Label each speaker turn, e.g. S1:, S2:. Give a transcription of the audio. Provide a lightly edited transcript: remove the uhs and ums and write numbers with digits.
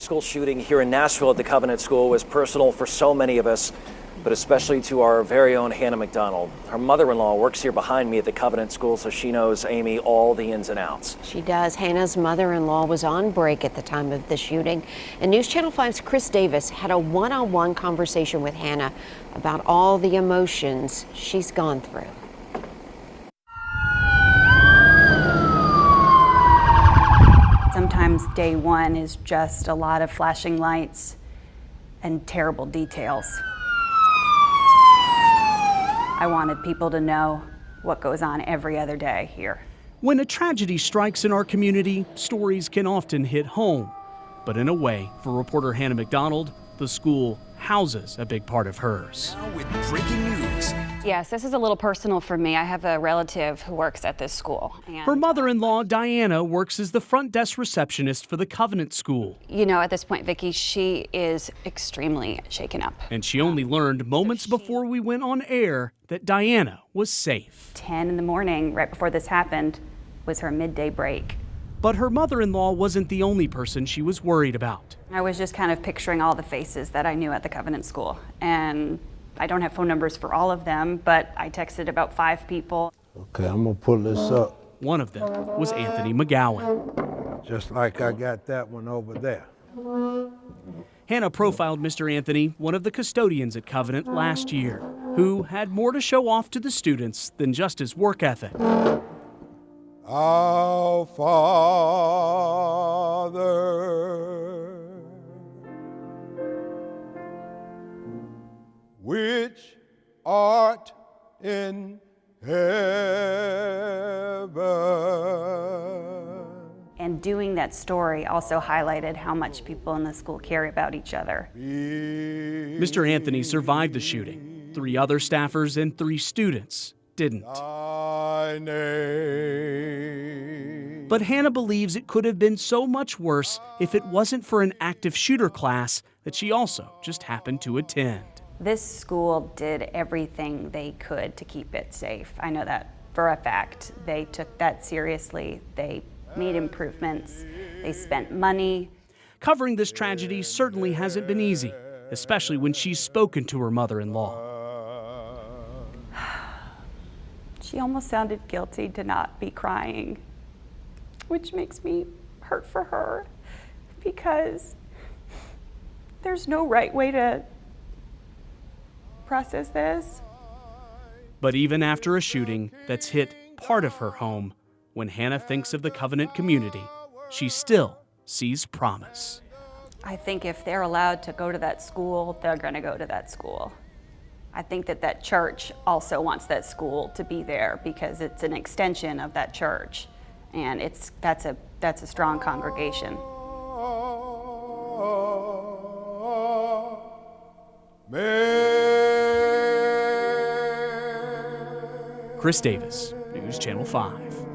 S1: school shooting here in Nashville at the Covenant School was personal for so many of us, but especially to our very own Hannah McDonald. Her mother-in-law works here behind me at the Covenant School, so she knows, Amy, all the ins and outs.
S2: She does. Hannah's mother-in-law was on break at the time of the shooting, and News Channel 5's Chris Davis had a one-on-one conversation with Hannah about all the emotions she's gone through.
S3: Sometimes day one is just a lot of flashing lights and terrible details. I wanted people to know what goes on every other day here.
S4: When a tragedy strikes in our community, stories can often hit home. But in a way, for reporter Hannah McDonald, the school houses a big part of hers.
S5: Now with breaking news.
S3: Yes, this is a little personal for me. I have a relative who works at this school. And
S4: her mother-in-law, Diana, works as the front desk receptionist for the Covenant School.
S3: you know, at this point, Vicki, she is extremely shaken up.
S4: And she only learned moments before we went on air that Diana was safe.
S3: 10 in the morning, right before this happened, was her midday break.
S4: But her mother-in-law wasn't the only person she was worried about.
S3: I was just kind of picturing all the faces that I knew at the Covenant School. And I don't have phone numbers for all of them, but I texted about 5 people.
S6: Okay, I'm gonna pull this up.
S4: One of them was Anthony McGowan.
S6: Just like I got that one over there.
S4: Hannah profiled Mr. Anthony, one of the custodians at Covenant last year, who had more to show off to the students than just his work ethic.
S6: Our Father, which art in heaven.
S3: And doing that story also highlighted how much people in the school care about each other.
S4: Mr. Anthony survived the shooting. 3 other staffers and 3 students didn't. But Hannah believes it could have been so much worse if it wasn't for an active shooter class that she also just happened to attend.
S3: This school did everything they could to keep it safe. I know that for a fact. They took that seriously. They made improvements. They spent money.
S4: Covering this tragedy certainly hasn't been easy, especially when she's spoken to her mother-in-law.
S3: She almost sounded guilty to not be crying, which makes me hurt for her because there's no right way to process this.
S4: But even after a shooting that's hit part of her home, when Hannah thinks of the Covenant community, she still sees promise.
S3: I think if they're allowed to go to that school, they're going to go to that school. I think that that church also wants that school to be there because it's an extension of that church, and that's a strong congregation.
S4: Chris Davis, News Channel 5.